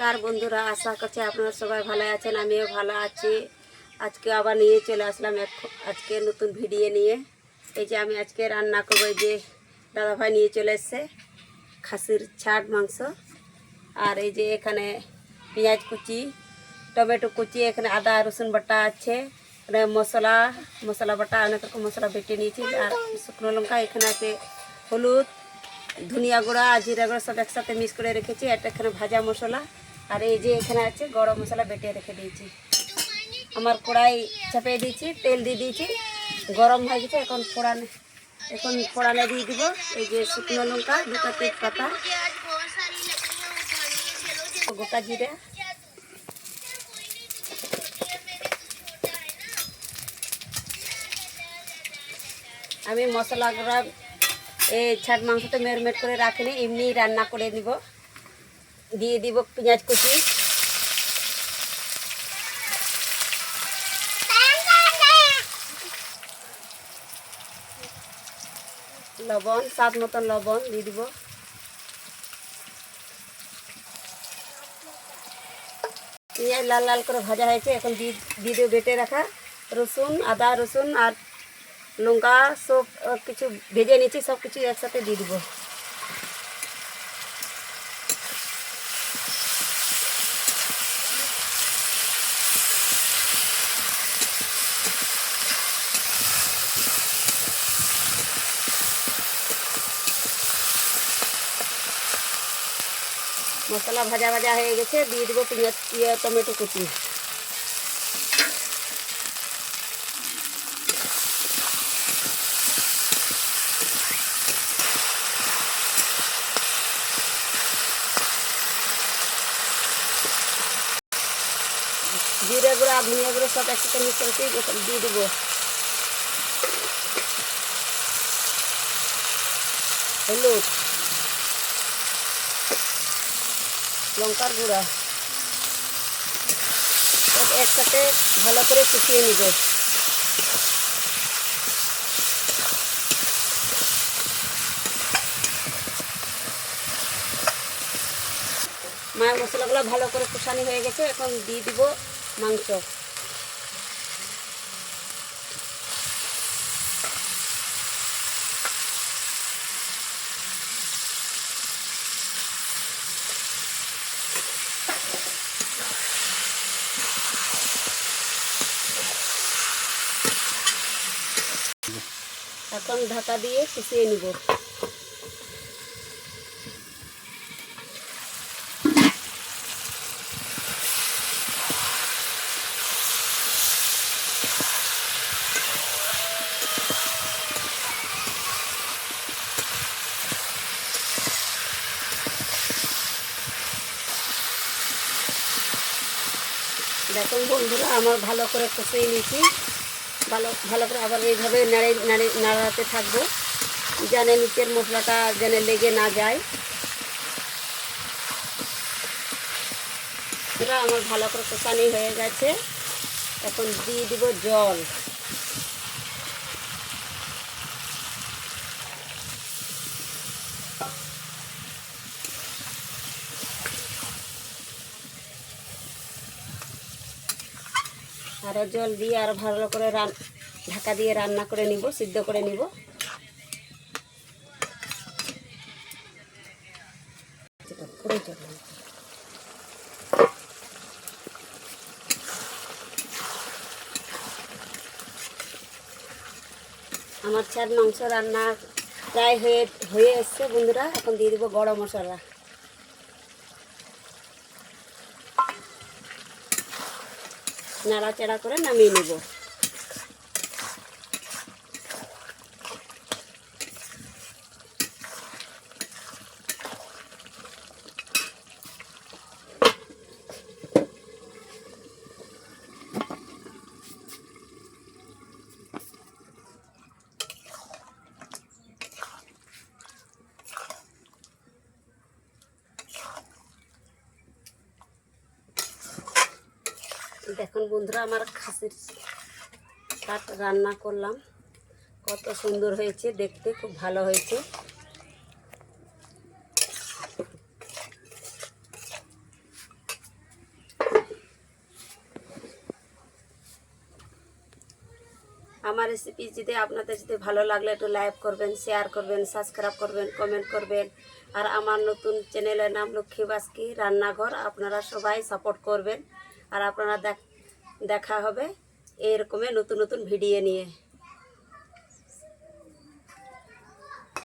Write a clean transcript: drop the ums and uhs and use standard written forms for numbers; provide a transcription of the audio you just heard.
নমস্কার বন্ধুরা, আশা করছি আপনারা সবাই ভালো আছেন। আমিও ভালো আছি। আজকে আবার নিয়ে চলে আসলাম আজকে নতুন ভিডিও নিয়ে। এই যে আমি আজকে রান্না করবো, এই যে দাদাভাই নিয়ে চলে এসছে খাসির ছাট মাংস। আর এই যে এখানে পেঁয়াজ কুচি, টমেটো কুচি, এখানে আদা রসুন বাটা আছে, এখানে মশলা বাটা, অনেক রকম মশলা বেটে নিয়েছি। আর শুকনো লঙ্কা, এখানে আছে হলুদ, ধনিয়া গুঁড়া আর জিরা গুঁড়া সব একসাথে মিক্স করে রেখেছি। এটা এখানে ভাজা মশলা, আর এই যে এখানে আছে গরম মশলা বেটে রেখে দিয়েছি। আমার কড়াই চাপিয়ে দিয়েছি, তেল দিয়ে দিয়েছি, গরম হয়ে গেছে। এখন ফোড়ানে দিয়ে দিব এই যে শুকনো লঙ্কা, দুটো তেজপাতা, গোটা জিরে, আমি মশলাগুলো এই ছাট মাংসটা ম্যারিনেট করে রাখিনি, এমনি রান্না করে নিব। দিয়ে দিব পেঁয়াজ কুচি, লবণ, স্বাদ মতন লবণ দিয়ে দিব। পেঁয়াজ লাল লাল করে ভাজা হয়েছে, এখন দিয়ে দিব বেটে রাখা রসুন, আদা রসুন আর লঙ্কা সব কিছু ভেজে নিয়েছি, সব কিছু একসাথে দিয়ে দিব। মশলা ভাজা ভাজা হয়ে গেছে, দিয়ে দেবো পেঁয়াজ টমেটো কুচি। জিরে গুঁড়া ধনিয়া গুঁড়ো সব একসাথে মিক্স করেছি, দিয়ে দেবো হলুদ, লঙ্কার গুঁড়া, সব একসাথে ভালো করে কষিয়ে নিব। মায়ের মশলাগুলো ভালো করে কষানি হয়ে গেছে, এখন দিয়ে দিব মাংস। এখন ঢাকা দিয়ে কষিয়ে নিব। দেখুন বন্ধুরা, আমার ভালো করে কষিয়ে নিয়েছি। ভালো করে আবার এইভাবে নাড়াতে থাকবো, যেন নিচের মশলাটা যেন লেগে না যায়। এটা আমার ভালো করে কষানি হয়ে গেছে, এখন দিয়ে দিব জল। আরও জল দিয়ে আর ভালো করে ঢাকা দিয়ে রান্না করে নিব, সিদ্ধ করে নিব। আমার ছাট মাংস রান্না প্রায় হয়ে এসছে বন্ধুরা। এখন দিয়ে দিব গরম মশলা, নাড়াচাড়া করে নামিয়ে নেব। দেখুন বন্ধুরা, আমার খাসির কাট রান্না করলাম, কত সুন্দর হয়েছে দেখতে, খুব ভালো হয়েছে। আমার রেসিপি যদি আপনাদের যদি ভালো লাগলে একটু লাইক করবেন, শেয়ার করবেন, সাবস্ক্রাইব করবেন, কমেন্ট করবেন। আর আমার নতুন চ্যানেলের নাম লক্ষ্মী বাস্কি রান্নাঘর, আপনারা সবাই সাপোর্ট করবেন। আর আপনারা দেখা হবে এরকমের নতুন নতুন ভিডিও নিয়ে।